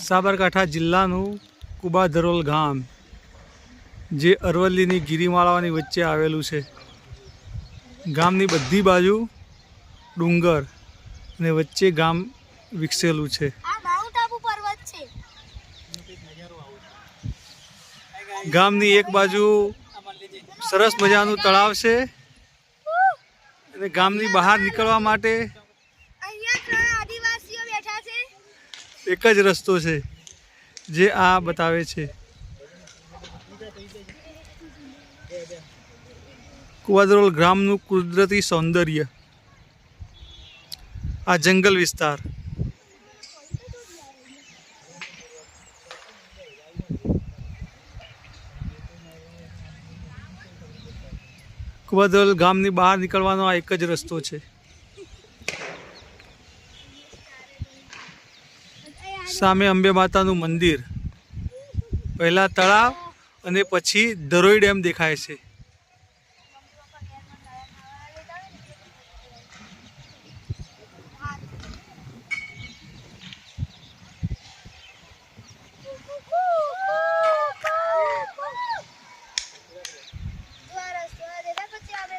સાબરકાંઠા જિલ્લાનું કુબાધરોલ ગામ જે અરવલ્લીની ગિરિમાળાની વચ્ચે આવેલું છે। ગામની બધી બાજુ ડુંગર અને વચ્ચે ગામ વિકસેલું છે। ગામની એક બાજુ સરસ મજાનું તળાવ છે અને ગામની બહાર નીકળવા માટે એક જ રસ્તો છે જે આ બતાવે છે। કુબાધરોલ ગામનું કુદરતી સૌંદર્ય, આ જંગલ વિસ્તાર, કુબાધરોલ ગામની બહાર નીકળવાનો આ એક જ રસ્તો છે। સામે અંબે માતાનું મંદિર, પહેલા તળાવ અને પછી ધરોઈ ડેમ દેખાય છે।